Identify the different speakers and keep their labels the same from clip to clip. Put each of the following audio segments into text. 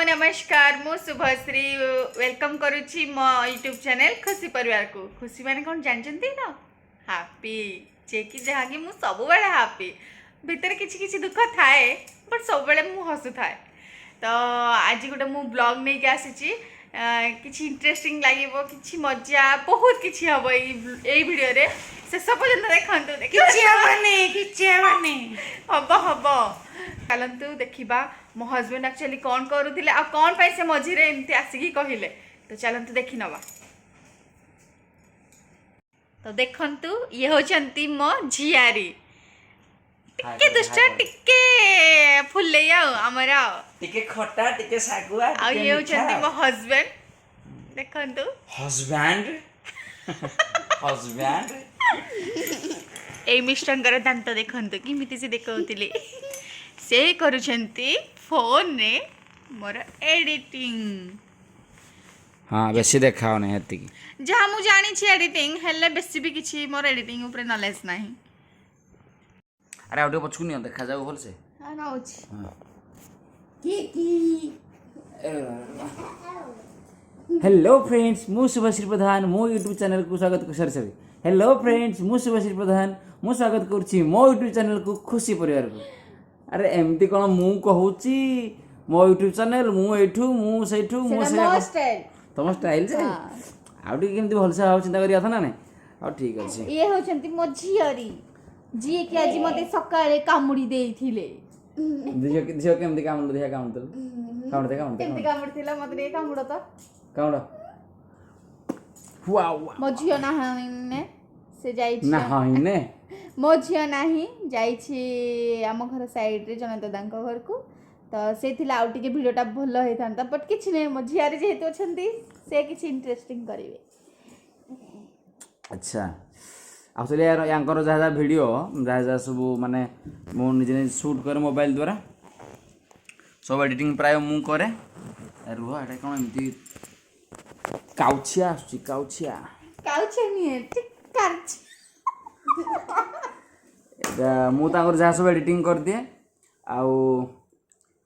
Speaker 1: नमस्कार मु शुभश्री वेलकम करुच्ची मो यूट्यूब चैनल खुशी परिवार को। खुशी माने कौन जानते ना हैप्पी जे कि जहाँ कि मुझे सब बड़े हैप्पी भितर किसी किसी दुख थाए बट सब बड़े मु हसु थाए। तो आज गोटे मु ब्लॉग नहीं के आसी किसी इंटरेस्टिंग लगे किसी मजा बहुत किसी हम यही वीडियो रे शेष पर्यंत देखते हम हम चलतु देखा मो हजबैंड एक्चुअली कौन करुले आ कौन पाई से मझे एमती आसिकी कहले तो चलतु देखी नवा। तो देखंतु ये होचंती मो झियारी टिके दुष्ट टिके फुले आमर
Speaker 2: टिके खट्टा टिके सागुआ
Speaker 1: आ ये होचंती मो हजबैंड देखंतु
Speaker 2: हजबैंड हजबैंड
Speaker 1: ए मिस्टरंकर दांत देखंतु किमिति से देखौतिले से करुछंती फोन रे मोर एडिटिंग।
Speaker 2: हाँ बेसी देखाओ नहीं हेती की
Speaker 1: जहाँ मु जानी छी एडिटिंग हेले बेसी भी किछि मोर एडिटिंग ऊपर नॉलेज नाही।
Speaker 2: अरे आउटे पछकु नहीं देखा जाऊ भल से
Speaker 1: हां ना होछि
Speaker 2: की हेलो फ्रेंड्स मु शुभश्री प्रधान मो यूट्यूब चैनल को स्वागत कर सरी हेलो फ्रेंड्स मु शुभश्री प्रधान मु स्वागत करछि मो यूट्यूब चैनल को खुशी परिवार को। अरे एमती कोन मु कहूची मो यूट्यूब चैनल मु एठू मु सेठू मो से
Speaker 1: स्टाइल
Speaker 2: तम स्टाइल जे आउटी केमती भल से चिंता करिया था ना नै आ ठीक अछि।
Speaker 1: ये होचंती मो झियरी जी के आज मते सकाळे कामुडी देइथिले
Speaker 2: दियो केमती कामुडी दिया कामुडी
Speaker 1: केमती कामुडी थिला मते रे कामुडो तो
Speaker 2: कामुडो वाओ
Speaker 1: मो झियो ना हने से जाई
Speaker 2: ना हने
Speaker 1: मो झियो नाही जाई आम घर साइड रे जनता दांको घर को तो से थिला आउ टिके वीडियोटा भल होई थांता बट किछ नै मो झियारी जेहेतु अछंती से किछ इंटरेस्टिंग करिवे।
Speaker 2: अच्छा एक्चुअली यार यांकर जहाँ वीडियो जहाँ सब माने मो निजे शूट करे मोबाइल द्वारा सब एडिटिंग प्राय मु करे रुह एटा कोन एमती काउछिया आछी काउछिया
Speaker 1: नहीं ठीक करछ
Speaker 2: मु तांकर जहाँ सब एडिटिंग कर दिए आउ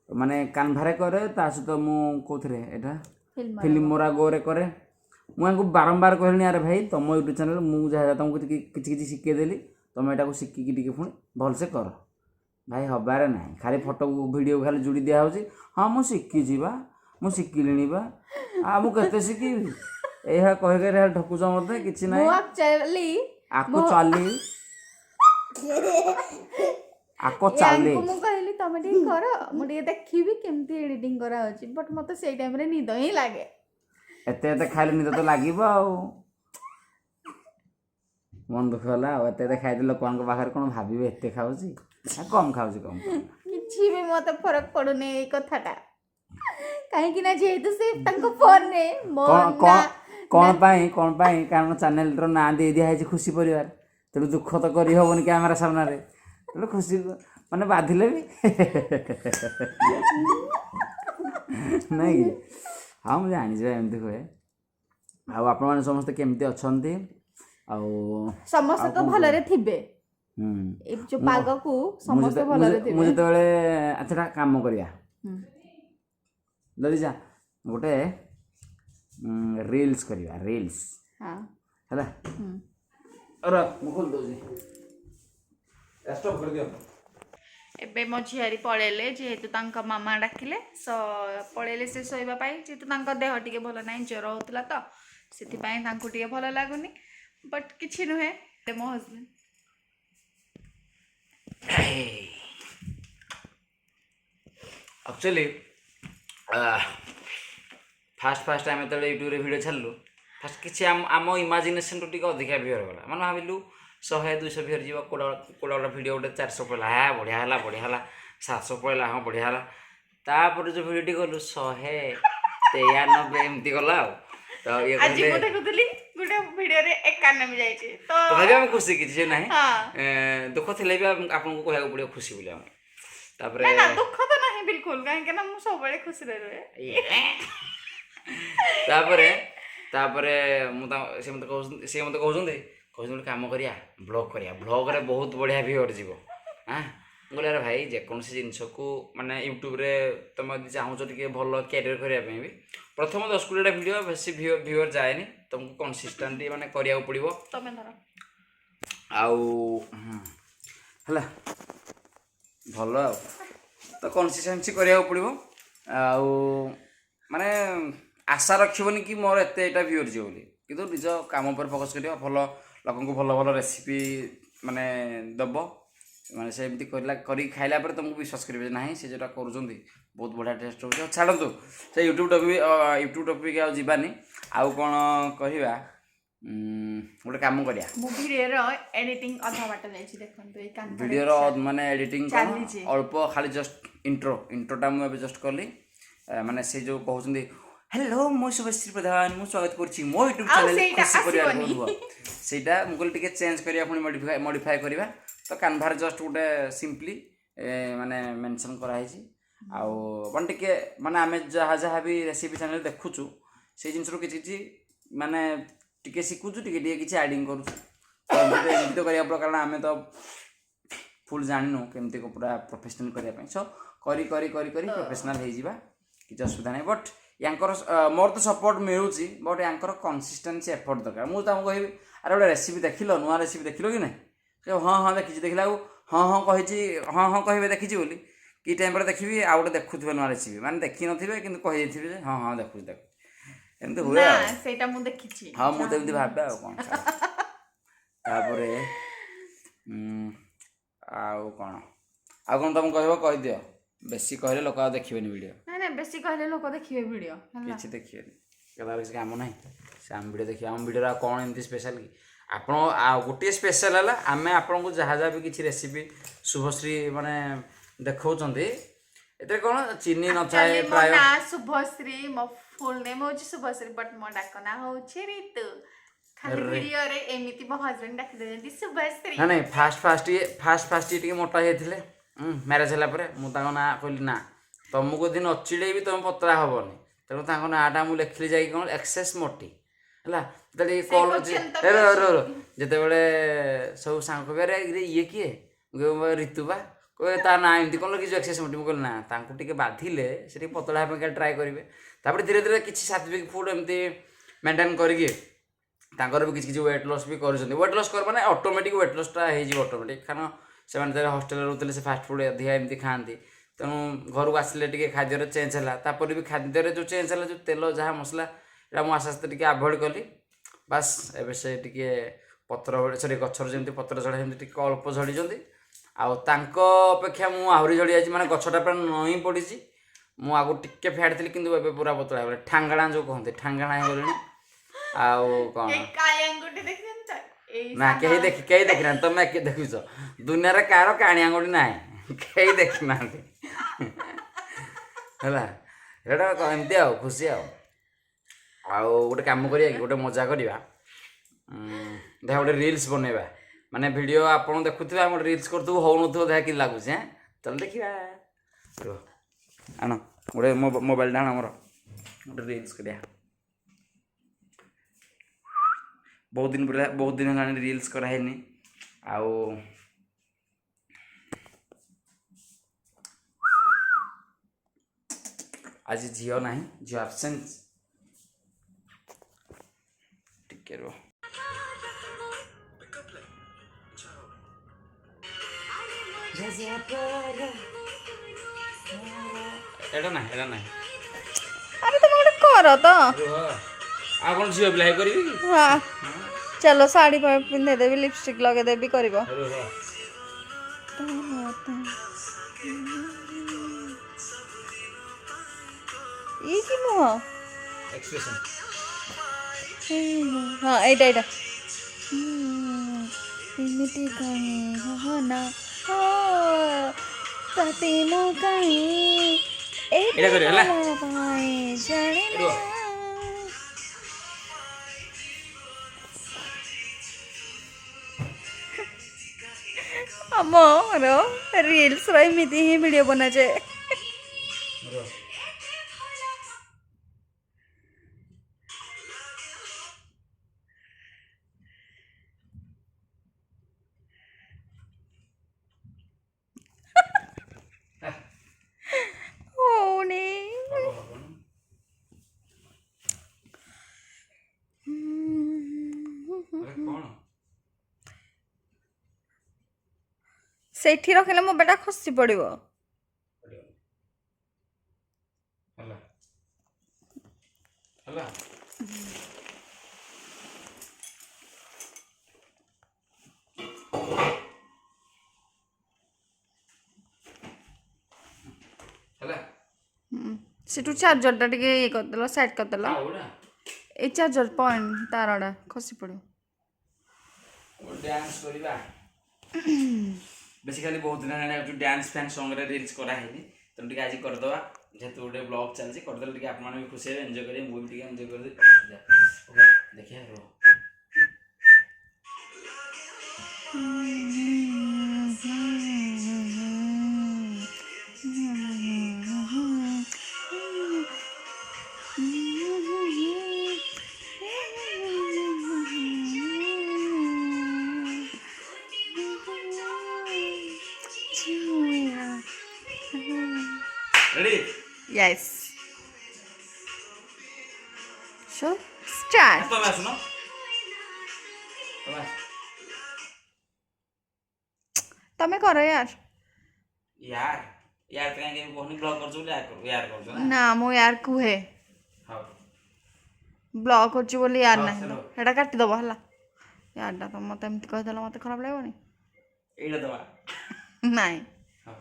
Speaker 2: माने कानभारे करे ता सहित मु कोथरे एटा फिल्म मोरा गोरे करे मुझे बारंबार कहली अरे भाई तुम यूट्यूब चैनल मुझे जहाँ तुमको किसी शिखे देली तुम यहाँ शिखिकी टी पुणी भलसे कर भाई हबारे ना खाली फोटो वीडियो खाली जोड़ी दिया हो हाँ मुझे शिखी बा मुझे शिखिली बा आ मुझे शिखी यह कह ढकुच मत कि ना आको चली आको चली
Speaker 1: कहली तुम टे कर मुझे देखी केमती एडिटिंग करा बट मत से टाइम रे निद ही लागे
Speaker 2: एते एते खाइले निद तो लागिबो आ मन दुख होला एते एते खाइ लोकन पाखर कोन भाबिबे एते खाउची कम खाउची कम
Speaker 1: किछि भी मत फरक पड़ुने ए कथाटा काहे कि ना जेहेतु से तंको फोन रे
Speaker 2: कोन पाई कारण चैनल रो ना दे दिया है खुशी परिवार तेणु दुख तो करी होबन कैमरा सामने रे तेणु खुशी माने बाधिले भी नहीं हाँ मुझे जानी एमती हुए आपण समस्त केमती अच्छे
Speaker 1: समस्त तो भलरे थिबे जो पाग को समस्त भलरे थिबे
Speaker 2: मुझे तबले अच्छा काम करिया ददी जा गोटे रील्स करिया रील्स हां हला अरे मु खोल दो जी स्टॉप कर दियो
Speaker 1: एबे मो झियारी पळेले जेहेतु तांका मामा डाकिले सो पळेले से सोइबा पाई जेहेतु तांका देह टिके भल नाही ज्वर होतला तो सेति पाई तांको टिके भल लागुनी बट किछि नहे मो हस्बैंड
Speaker 2: एक्चुअली फास्ट टाइम तो यूट्यूब रे वीडियो छाड़लु फास्ट किछि आम इमेजिनेशन तो टिके अधिका व्यूअर गला माने भाबिलु 100-200 व्यूअर जीव कोड़ा वीडियो गोटे 400 पड़ला हाँ बढ़िया है 700 पड़ला हाँ बढ़िया है तापर जो वीडियो टी गलु 193 एमती गला तो ये
Speaker 1: आज को देखुतली गुटे वीडियो रे 91 जाई छी तो
Speaker 2: तभी हम खुशी किछि नाही दुख थिले भी आपन को कहया पड़ियो खुशी बोले हम तापर
Speaker 1: ना दुख तो नहीं बिल्कुल काहे के ना मु सब बड़े खुश रहे
Speaker 2: तापर से मत कहउछन काम करिया ब्लॉग रे बहुत बढ़िया व्यूअर जीवो हां बोले अरे भाई जेकोसी जिनस को माने यूट्यूब रे तुम यदि चाहूच टे भल कैरियर करने भी प्रथम 10-20 वीडियो बेस व्यूअर जाएनि तुमको कंसिस्टेंटली माने करिया पड़ो आउ है भल आ तो कंसिस्टेंसी करिया पड़ो आउ माने आशा रखिबनी कि मोर एत व्यूअर जी बोली कि निज काम पर फोकस करियो भल लोक भल भल रेसिपी माने दब माने से एमती करी खाइला पर तुमको विश्वास करेंगे ना से जोटा कर बहुत बढ़िया टेस्ट हो छाड़ू से यूट्यूब टॉपिक आ जीवानी आउ कौन कहवा गोटे काम करिया
Speaker 1: एडिटिंग अधा बाट जाइछि देखंतु ए कान
Speaker 2: वीडियो माने एडिटिंग अल्प खाली जस्ट इंट्रोटा मुझे जस्ट कली माने से जो कहउछंदी हेलो मो शुभश्री प्रधान मु स्वागत करछि मो यूट्यूब चैनल खुशी परिवार सेटा मुगल टिके चेंज करिया पुनी मॉडिफाई करिवा तो कानभार जस्ट गोटे सिंपली माने मेंशन कराई आउ टिके माने आमे जहाँ जहाँ भी रेसिपी चैनल देखुचु से जिनस किसी माने टिके शिखुचु टिके किसी एडिंग करूँ तो करिया कारण आमे तो फुल जानिनु केमती को पूरा प्रोफेशनल करिया सो करी करी करी करी प्रोफेशनल हो जावा किसी असुविधा नहीं बट यांकर मोर तो सपोर्ट मिलूँ बट यांकर कंसिस्टेंसी एफर्ट दरकार मुझे कहि अरे गोटे रेसिपी देख नुआ रेसिपी देखिल कि नहीं हाँ हाँ देखी देखला हाँ हाँ कही हाँ हाँ कहे देखी बोली कि टाइम देखी आउ गोटे देखुवे नुआ रेसिपी माने देखी नथिबे किंतु कहि दैथिबे हाँ हाँ देखु एमती हुए हाँ मुझे भावे आ कौन तापरे आउ कौन तुम कह दियो बेसी कहले लोक देखिबेनी वीडियो
Speaker 1: ना बेसी कहले लोक देखिबे वीडियो
Speaker 2: किछि देखिबेनी कदार किछि काम नहीं से आम वीडियो देखिए आम वीडियो कौन एमती स्पेशल कि आप गोटे स्पेशल है आम आपन को जहाँ जहाँ भी किसी रेसिपी शुभश्री माने देखौचंदी एते कौन चीनी न थाए प्राय
Speaker 1: ना शुभश्री मो फुल नेम हो शुभश्री बट मो डाक ना हो ऋतु खाली वीडियो रे एमिति मो हस्बैंड डाक देती शुभश्री
Speaker 2: नहीं फास्ट ये मोटा हेथिले मैरेज होला परे मु ताको ना कहली ना तुमको दिन अचिड़े भी तुम पतला हेनी तेणु ताको नाटा मुझे लिखिली जाकि कौन एक्सेस मोटी है कल जिते बड़े सब सांग कहे ये किए ऋतु बा कहे ता ना एमती कौन कि एक्सेस मोटी मुझे ना टे बाधिले से पतला हाँ ट्राए करेंगे तापर धीरे धीरे किसी सात्विक फुड एमती मेंटेन करके भी किसी वेट लॉस भी कर वेट लॉस कर माने ऑटोमेटिक वेट लॉसटा हो ऑटोमेटिक कारण से हॉस्टेल रोते से फास्ट फुड अधिका एमती खाती तेणु घर को आसिले टे खाद्य चेंज है भी खाद्य जो चेंज है जो तेल जहाँ मसला यहाँ मुझे आस्ते आस्ते अभॉइड कली बास एबे से टिके पत्र सरी गछर जमी पत्र झड़ा जमी अल्प झड़ी अपेक्षा मुझे आहरी झड़ी जाए मैंने गछटा पूरा नई पड़ी मु आगु टिके फैट थी कि पूरा पतला हो ठांगाणा जो कहते ठांगाणा हो गली आउ कौन ना कहीं देखना तुम देखुच दुनिया कार काणी आंगुठी ना कहीं देखना है एमती आ खुशी गोटे काम करिया कि गोटे मजा करवा देख गोटे रील्स बनैबा माने वीडियो आपन देखुथिबा हम रील्स करथु हो नथो देख कि लागुछ हैं चल देखिबा आनो गोटे मोबाइल डाण हमर गोटे रील्स करिया बहुत दिन हेलानी रील्स कराइनी आउ आज झील ना झील आबसेन्स टिके रो एटा ना
Speaker 1: अरे तुम गोटे कर तो
Speaker 2: आ कौन झील बिलाई करी
Speaker 1: हाँ चलो साड़ी पिंधे देवी लिपस्टिक लगे देवी कर मुह
Speaker 2: एक्सप्रेशन
Speaker 1: हाँ एटा इमिति कहीं हो ना हो तते मो कहीं
Speaker 2: एटा करी हला
Speaker 1: जाने ଆମର ରିଲ୍ସର ଏମିତି ହିଁ ଭିଡ଼ିଓ ବନାଯାଏ। ସେଇଠି ରଖିଲେ ମୋବାଇଲଟା ଖସି ପଡ଼ିବ।
Speaker 2: ହେଲା ହେଲା ହେଲା
Speaker 1: ସେଠୁ ଚାର୍ଜରଟା ଟିକେ ଇଏ କରିଦେଲ, ସାଇଡ୍ କରିଦେଲ।
Speaker 2: ଆଉଡ଼ା
Speaker 1: ଏଇ ଚାର୍ଜର ପଏଣ୍ଟ ତାରଟା ଖସି ପଡ଼ିବ।
Speaker 2: ଡ୍ୟାନ୍ସ କରିବା ବେସିକାଲି ବହୁତ ଦିନ ହେଲାଣି ଡ୍ୟାନ୍ସ ଫ୍ୟାନ୍ସ ସଙ୍ଗରେ ରିଲ୍ସ କରାହେଇନି, ତେଣୁ ଟିକେ ଆଜି କରିଦେବା। ଯେହେତୁ ଗୋଟେ ବ୍ଲଗ୍ ଚାଲିଛି, କରିଦେଲେ ଟିକେ ଆପଣମାନେ ବି ଖୁସି ହେବେ, ଏନ୍ଜୟ କରିବେ, ମୁଁ ବି ଟିକେ ଏନ୍ଜୟ କରିଦେବି। ଦେଖିବା ରୁହ। Ready?
Speaker 1: Yes. So start.
Speaker 2: ତମେ ଆସୁନ, ତମେ ଆସ।
Speaker 1: ତମେ କର ୟାର।
Speaker 2: ୟାର ୟାର ତ କାହିଁକି କହୁନି, ବ୍ଲଗ୍ କରୁଛୁ ବୋଲି ୟାର କରୁଛୁ ନା।
Speaker 1: ନା ମୁଁ ୟାର କୁହେ,
Speaker 2: ହଉ
Speaker 1: ବ୍ଲଗ୍ କରୁଛି ବୋଲି ୟାର
Speaker 2: ହଉ
Speaker 1: ନାହିଁ ତ,
Speaker 2: ଚାଲ
Speaker 1: ସେଇଟା କାଟିଦେବ ହେଲା। ୟାରଟା ତ ମତେ ଏମିତି କହିଦେଲ, ମତେ ଖରାପ ଲାଗିବନି?
Speaker 2: ଏଇଟା ଦେବା।
Speaker 1: ନାଇଁ
Speaker 2: ହଉ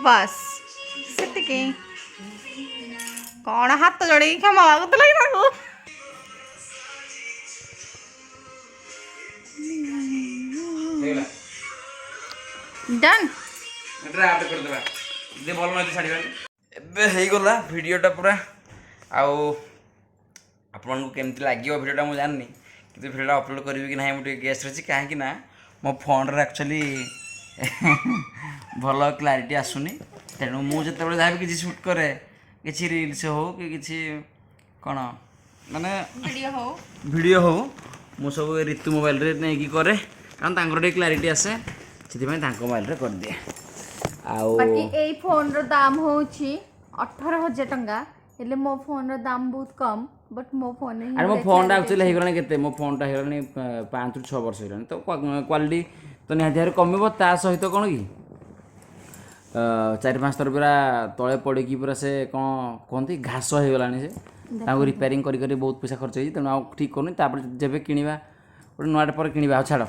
Speaker 1: ବାସ୍ ସେତିକି। କ'ଣ ହାତ ଯୋଡ଼ିକି କ୍ଷମା ମାଗୁଥିଲା କି ତାକୁ?
Speaker 2: ହେଇଗଲା।
Speaker 1: ଡନ୍।
Speaker 2: ଏଟା ଆପ୍ କରିଦେବା, ଯଦି ଭଲ ନହେଲେ ଛାଡ଼ିବାନି। ଏବେ ହେଇଗଲା ଭିଡ଼ିଓଟା ପୁରା। ଆଉ ଆପଣଙ୍କୁ କେମିତି ଲାଗିବ ଭିଡ଼ିଓଟା ମୁଁ ଜାଣିନି, କିନ୍ତୁ ଭିଡ଼ିଓଟା ଅପଲୋଡ଼ କରିବି କି ନାହିଁ ମୁଁ ଟିକେ ଗେସ୍ ଅଛି। କାହିଁକି ନା ମୋ ଫୋନ୍ରେ ଆକ୍ଚୁଆଲି ଭଲ କ୍ଲାରିଟି ଆସୁନି, ତେଣୁ ମୁଁ ଯେତେବେଳେ ଯାହା ବି କିଛି ସୁଟ୍ କରେ, କିଛି ରିଲ୍ସ ହଉ କି କିଛି କ'ଣ ମାନେ ଭିଡ଼ିଓ ହଉ, ମୁଁ ସବୁ ରିତୁ ମୋବାଇଲରେ ନେଇକି କରେ, କାରଣ ତାଙ୍କର ଟିକେ କ୍ଲାରିଟି ଆସେ, ସେଥିପାଇଁ ତାଙ୍କ ମୋବାଇଲରେ କରିଦିଏ। ଆଉ
Speaker 1: ବାକି ଏଇ ଫୋନର ଦାମ ହେଉଛି 18,000 ଟଙ୍କା, ହେଲେ ମୋ ଫୋନର ଦାମ ବହୁତ କମ୍, ବଟ୍ ମୋ ଫୋନରେ ହିଁ
Speaker 2: ଆରେ ମୋ
Speaker 1: ବଢ଼ିଆ
Speaker 2: ଫୋନ୍ଟା
Speaker 1: clarity
Speaker 2: ଆକ୍ଚୁଆଲି
Speaker 1: ଅଛି।
Speaker 2: ହେଇଗଲାଣି କେତେ, ମୋ ଫୋନ୍ଟା ହେଇଗଲାଣି 5ରୁ 6 ବର୍ଷ ହେଇଗଲାଣି, ତ କ୍ୱାଲିଟି ତ ନିହାତି ଭାବରେ କମିବ। ତା ସହିତ କ'ଣ କି 4-5 ଥର ପୁରା ତଳେ ପଡ଼ିକି ପୁରା ସେ କ'ଣ କୁହନ୍ତି ଘାସ ହେଇଗଲାଣି, ସେ ତାଙ୍କୁ ରିପେୟାରିଂ କରି କରି ବହୁତ ପଇସା ଖର୍ଚ୍ଚ ହେଇଛି, ତେଣୁ ଆଉ ଠିକ୍ କରୁନି। ତାପରେ ଯେବେ କିଣିବା ଗୋଟେ ନୂଆଟେ ପରେ କିଣିବା, ଆଉ ଛାଡ଼।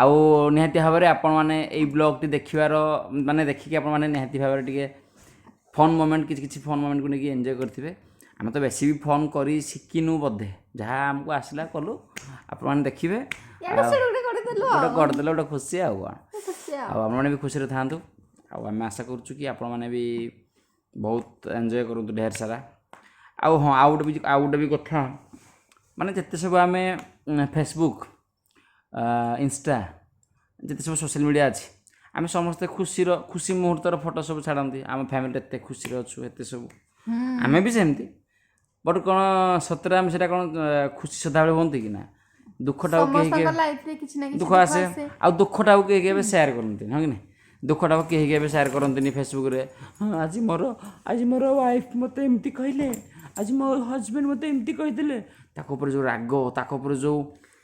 Speaker 2: ଆଉ ନିହାତି ଭାବରେ ଆପଣମାନେ ଏଇ ବ୍ଲଗ୍ଟି ଦେଖିବାର ମାନେ ଦେଖିକି ଆପଣମାନେ ନିହାତି ଭାବରେ ଟିକେ ଫନ୍ ମୋମେଣ୍ଟ କିଛି କିଛି ଫନ୍ ମୋମେଣ୍ଟକୁ ନେଇକି ଏନ୍ଜୟ କରିଥିବେ। ଆମେ ତ ବେଶୀ ବି ଫୋନ୍ କରି ଶିଖିନୁ ବୋଧେ, ଯାହା ଆମକୁ ଆସିଲା କଲୁ, ଆପଣମାନେ ଦେଖିବେ।
Speaker 1: ଗୋଟେ କରିଦେଲୁ
Speaker 2: ଗୋଟେ କରିଦେଲେ ଗୋଟେ ଖୁସି ଆଉ କ'ଣ।
Speaker 1: ଖୁସି ଆଉ।
Speaker 2: ଆଉ ଆପଣମାନେ ବି ଖୁସିରେ ଥାଆନ୍ତୁ, ଆଉ ଆମେ ଆଶା କରୁଛୁ କି ଆପଣମାନେ ବି ବହୁତ ଏନ୍ଜୟ କରନ୍ତୁ ଢେର ସାରା। ଆଉ ହଁ, ଆଉ ଗୋଟେ ବି କଥା, ମାନେ ଯେତେ ସବୁ ଆମେ ଫେସବୁକ୍, ଇନଷ୍ଟା, ଯେତେ ସବୁ ସୋସିଆଲ ମିଡ଼ିଆ ଅଛି, ଆମେ ସମସ୍ତେ ଖୁସି ମୁହୂର୍ତ୍ତର ଫଟୋ ସବୁ ଛାଡ଼ନ୍ତି, ଆମ ଫ୍ୟାମିଲିରେ ଏତେ ଖୁସିରେ ଅଛୁ, ଏତେ ସବୁ। ଆମେ ବି ସେମିତି, ବଟ୍ କ'ଣ ସତରେ ଆମେ ସେଇଟା କ'ଣ ଖୁସି ସଦାବେଳେ ହୁଅନ୍ତି କି ନା? ଦୁଃଖଟାକୁ କେହି ଦୁଃଖ ଆସେ, ଆଉ ଦୁଃଖଟାକୁ କେହି କେବେ ସେୟାର କରନ୍ତିନି, ହଁ କି ନାହିଁ? ଦୁଃଖଟାକୁ କେହି କେବେ ସେୟାର କରନ୍ତିନି ଫେସବୁକ୍ରେ। ହଁ, ଆଜି ମୋର ୱାଇଫ୍ ମୋତେ ଏମିତି କହିଲେ, ଆଜି ମୋ ହଜବେଣ୍ଡ ମୋତେ ଏମିତି କହିଥିଲେ। ତାଙ୍କ ଉପରେ ଯେଉଁ ରାଗ, ତାଙ୍କ ଉପରେ ଯେଉଁ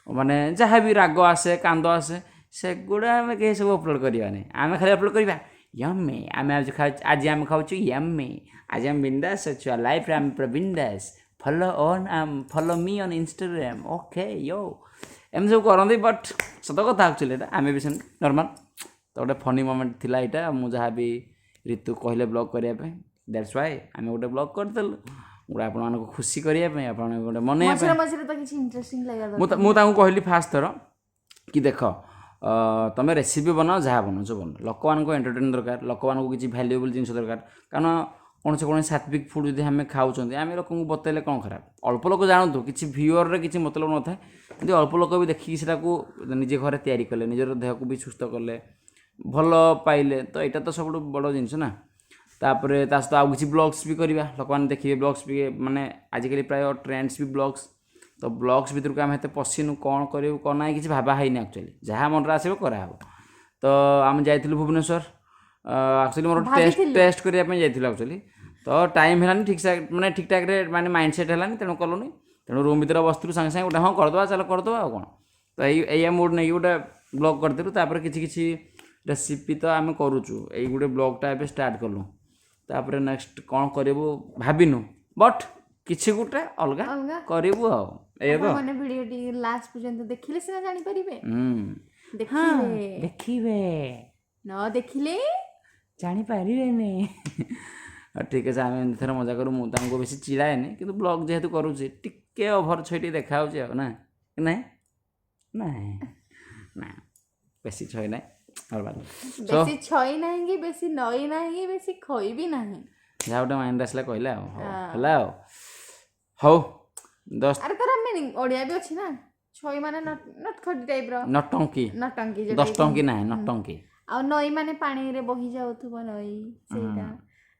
Speaker 2: ମାନେ ଯାହା ବି ରାଗ ଆସେ, କାନ୍ଦ ଆସେ, ସେଗୁଡ଼ା ଆମେ କେହି ସବୁ ଅପଲୋଡ଼ କରିବାନି। ଆମେ ଖାଲି ଅପଲୋଡ଼ କରିବା ୟମ୍ମି, ଆଜି ଆମେ ଖାଉଛୁ ୟମ୍ମି, ଆଜି ଆମେ ବିନ୍ଦାସ୍ ଅଛୁ, ଲାଇଫ୍ରେ ଆମେ ପୁରା ବିନ୍ଦାସ୍, ଫଲୋ ମି ଅନ୍ ଇନଷ୍ଟାଗ୍ରାମ୍, ଓକେ ୟୋ, ଏମିତି ସବୁ କରନ୍ତି। ବଟ୍ ସତ କଥା ଆକ୍ଚୁଆଲି ଏଇଟା ଆମେ ବି ସେମିତି ନର୍ମାଲ୍। ତ ଗୋଟେ ଫନି ମୋମେଣ୍ଟ ଥିଲା ଏଇଟା, ମୁଁ ଯାହା ବି ରିତୁ କହିଲେ ବ୍ଲଗ୍ କରିବା ପାଇଁ, ଦ୍ୟାଟ୍ସ ୱାଇ ଆମେ ଗୋଟେ ବ୍ଲଗ୍ କରିଦେଲୁ, ଗୋଟେ ଆପଣମାନଙ୍କୁ ଖୁସି କରିବା ପାଇଁ, ଆପଣଙ୍କୁ ଗୋଟେ ମନେଇବା ପାଇଁ। ମୁଁ ତାଙ୍କୁ କହିଲି ଫାଷ୍ଟ ଥର କି ଦେଖ, ତମେ ରେସିପି ବନାଅ, ଯାହା ବନାଉଛ ବନାଅ, ଲୋକମାନଙ୍କୁ ଏଣ୍ଟରଟେନ୍ ଦରକାର, ଲୋକମାନଙ୍କୁ କିଛି ଭ୍ୟାଲୁଏବୁଲ୍ ଜିନିଷ ଦରକାର। କାରଣ କୌଣସି ସାତ୍ଵିକ ଫୁଡ଼୍ ଯଦି ଆମେ ଖାଉଛନ୍ତି, ଆମେ ଲୋକଙ୍କୁ ବତେଇଲେ କ'ଣ ଖରାପ? ଅଳ୍ପ ଲୋକ ଜାଣନ୍ତୁ, କିଛି ଭିୟୁଅର୍ରେ କିଛି ମତଲବ ନଥାଏ, କିନ୍ତୁ ଅଳ୍ପ ଲୋକ ବି ଦେଖିକି ସେଟାକୁ ନିଜେ ଘରେ ତିଆରି କଲେ, ନିଜର ଦେହକୁ ବି ସୁସ୍ଥ କଲେ, ଭଲ ପାଇଲେ ତ ଏଇଟା ତ ସବୁଠୁ ବଡ଼ ଜିନିଷ ନା। ତାପରେ ତା ସହିତ ଆଉ କିଛି ବ୍ଲଗ୍ସ ବି କରିବା, ଲୋକମାନେ ଦେଖିବେ ବ୍ଲଗ୍ସ ବି, ମାନେ ଆଜିକାଲି ପ୍ରାୟ ଟ୍ରେଣ୍ଡସ୍ ବି ବ୍ଲଗ୍ସ। ତ ବ୍ଲଗ୍ସ ଭିତରକୁ ଆମେ ଏତେ ପଶିନୁ, କ'ଣ କରିବୁ କ'ଣ ନାହିଁ କିଛି ଭାବା ହେଇନି ଆକ୍ଚୁଆଲି, ଯାହା ମନରେ ଆସିବ କରାହେବ। ତ ଆମେ ଯାଇଥିଲୁ ଭୁବନେଶ୍ୱର, ଆକ୍ଚୁଆଲି ମୋର ଟେଷ୍ଟ କରିବା ପାଇଁ ଯାଇଥିଲୁ ଆକ୍ଚୁଆଲି। ତ ଟାଇମ୍ ହେଲାନି ଠିକ୍ଠାକ୍ରେ ମାନେ ମାଇଣ୍ଡ ସେଟ୍ ହେଲାନି, ତେଣୁ କଲୁନି। ତେଣୁ ରୁମ୍ ଭିତରେ ବସିଥିଲୁ, ସାଙ୍ଗେ ସାଙ୍ଗେ ଗୋଟେ ହଁ କରିଦେବା, ଚାଲ କରିଦେବା ଆଉ କ'ଣ। ତ ଏଇଆ ମୁଡ୍ ନେଇକି ଗୋଟେ ବ୍ଲଗ୍ କରିଥିଲୁ। ତାପରେ କିଛି କିଛି ରେସିପି ତ ଆମେ କରୁଛୁ, ଏଇ ଗୋଟେ ବ୍ଲଗ୍ଟା ଏବେ ଷ୍ଟାର୍ଟ କଲୁ। ତାପରେ ନେକ୍ସଟ କ'ଣ କରିବୁ ଭାବିନୁ, ବଟ୍ କିଛି ଗୋଟେ ଅଲଗା କରିବୁ ଆଉ। ଏଇଆ ତ
Speaker 1: ମାନେ ଭିଡ଼ିଓଟି ଲାଷ୍ଟ ପର୍ଯ୍ୟନ୍ତ ଦେଖିଲେ ସିନା ଜାଣିପାରିବେ।
Speaker 2: ଦେଖିବେ,
Speaker 1: ନ ଦେଖିଲେ
Speaker 2: ଜାଣିପାରିବେନି। ଠିକ୍ ଅଛି, ଆମେ ଏମିତି ଥରେ ମଜା କରୁ। ମୁଁ ତାଙ୍କୁ ବେଶୀ ଚିଡ଼ାଏନି, କିନ୍ତୁ ବ୍ଲଗ୍ ଯେହେତୁ କରୁଛି ଟିକେ ଓଭର ଛଇ ଟିକେ ଦେଖାହେଉଛି ଆଉ ନା, ନାଇଁ ନାଇଁ ନା ବେଶୀ ଛଇ ନାହିଁ,
Speaker 1: ବେଶୀ ଛଇ ନାହିଁ କି ବେଶୀ ନଈ ନାହିଁ କି ବେଶୀ ଖଇ ବି ନାହିଁ,
Speaker 2: ଯାହା ଗୋଟେ ମାଇଣ୍ଡ ଆସିଲା କହିଲେ ଆଉ। ହେଲା ଆଉ, ହଉ।
Speaker 1: ଆରେ ତାର ମିନିଂ ଓଡ଼ିଆ ବି ଅଛି ନା, ଛଇ ମାନେ ନଟଖଟି ଟାଇପ୍ର,
Speaker 2: ନଟଙ୍କି,
Speaker 1: ନଟଙ୍କି
Speaker 2: 10 ଟଙ୍କି ନାହିଁ, ନଟଙ୍କି।
Speaker 1: ଆଉ ନଈ ମାନେ ପାଣିରେ ବହି ଯାଉଥିବ ନଈ, ସେଇଟା।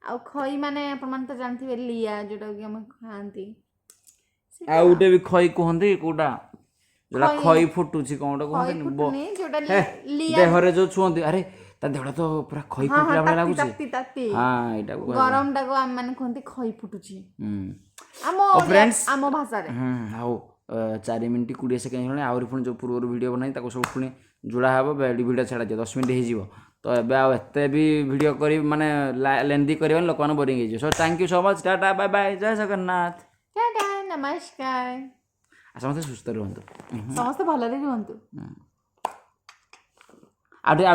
Speaker 1: ଆଉ ଖଇ ମାନେ ଆପଣମାନେ ତ ଜାଣିଥିବେ ଲିଆ, ଯୋଉଟା କି ଆମେ ଖାଆନ୍ତି।
Speaker 2: ଆଉ ଗୋଟେ ବି ଖଇ କୁହନ୍ତି, କୋଉଟା ଯୋଉଟା ଖଇ ଫୁଟୁଛି କ'ଣ ଗୋଟେ କୁହନ୍ତିନି, ଦେହରେ ଯୋଉ ଛୁଅନ୍ତି, ଆରେ ତା ଦେହଟା ତ ପୁରା ଖଇ ଫୁଟିଲା ଭଳିଆ ଲାଗୁଛି। ହଁ, ଏଇଟାକୁ
Speaker 1: ଗରମଟାକୁ ଆମେ ମାନେ କୁହନ୍ତି ଖଇ ଫୁଟୁଛି ଆମ ଭାଷାରେ।
Speaker 2: ଆଉ 4 ମିନିଟ୍ 20 ସେକେଣ୍ଡ ହେଇଗଲାଣି। ଆହୁରି ପୁଣି ଯେଉଁ ପୂର୍ବରୁ ଭିଡ଼ିଓ ବନାଇ ତାକୁ ସବୁ ପୁଣି ଯୋଡ଼ା ହେବ, ଭିଡ଼ିଓ ଛାଡ଼ାଯିବ, 10 ମିନିଟ୍ ହେଇଯିବ। ତ ଏବେ ଆଉ ଏତେ ବି ଭିଡ଼ିଓ କରି ମାନେ ଲେନ୍ଦି କରିବାନି, ଲୋକମାନେ ବୋରିଂ ହେଇଯିବ। So thank you so much, tata bye bye, ଜୟ ଜଗନ୍ନାଥ,
Speaker 1: ଟାଟା ନମସ୍କାର।
Speaker 2: ସମସ୍ତେ ସୁସ୍ଥ ରୁହନ୍ତୁ,
Speaker 1: ସମସ୍ତେ ଭଲରେ ରୁହନ୍ତୁ।
Speaker 2: ଆଉ ଟିକେ